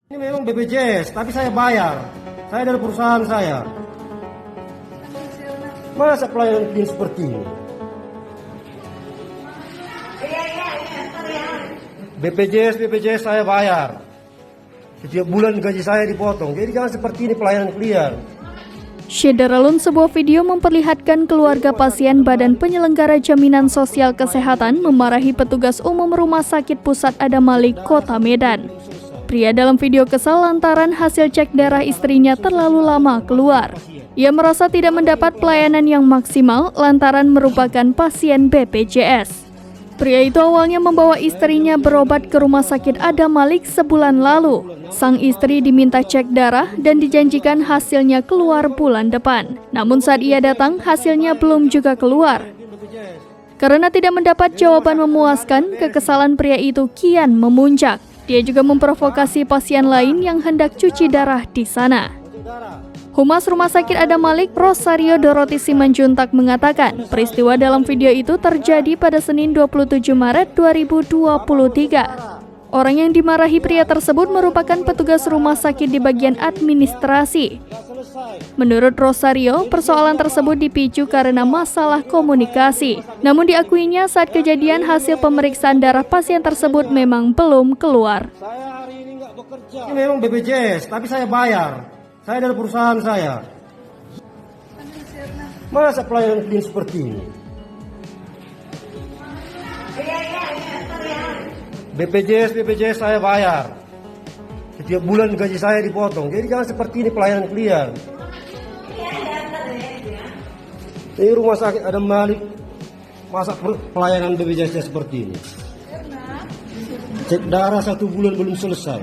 Ini memang BPJS, tapi saya bayar. Saya dari perusahaan saya. Masa pelayanan klien seperti ini? BPJS saya bayar. Setiap bulan gaji saya dipotong. Jadi jangan seperti ini pelayanan klien. Syederalun, sebuah video memperlihatkan keluarga pasien Badan Penyelenggara Jaminan Sosial Kesehatan memarahi petugas umum Rumah Sakit Pusat Adam Malik, Kota Medan. Pria dalam video kesal lantaran hasil cek darah istrinya terlalu lama keluar. Ia merasa tidak mendapat pelayanan yang maksimal lantaran merupakan pasien BPJS. Pria itu awalnya membawa istrinya berobat ke Rumah Sakit Adam Malik sebulan lalu. Sang istri diminta cek darah dan dijanjikan hasilnya keluar bulan depan. Namun saat ia datang, hasilnya belum juga keluar. Karena tidak mendapat jawaban memuaskan, kekesalan pria itu kian memuncak. Dia juga memprovokasi pasien lain yang hendak cuci darah di sana. Humas Rumah Sakit Adam Malik, Rosario Doroti Simanjuntak, mengatakan peristiwa dalam video itu terjadi pada Senin 27 Maret 2023. Orang yang dimarahi pria tersebut merupakan petugas rumah sakit di bagian administrasi. Menurut Rosario, persoalan tersebut dipicu karena masalah komunikasi. Namun diakuinya saat kejadian hasil pemeriksaan darah pasien tersebut memang belum keluar. Saya hari ini nggak bekerja. Ini memang BPJS, tapi saya bayar. Saya dari perusahaan saya. Masa pelayanan klien seperti ini? BPJS saya bayar. Setiap bulan gaji saya dipotong. Jadi jangan seperti ini pelayanan klien. Ini Rumah Sakit Adam Malik, masa pelayanan BPJS seperti ini? Cek darah 1 bulan belum selesai.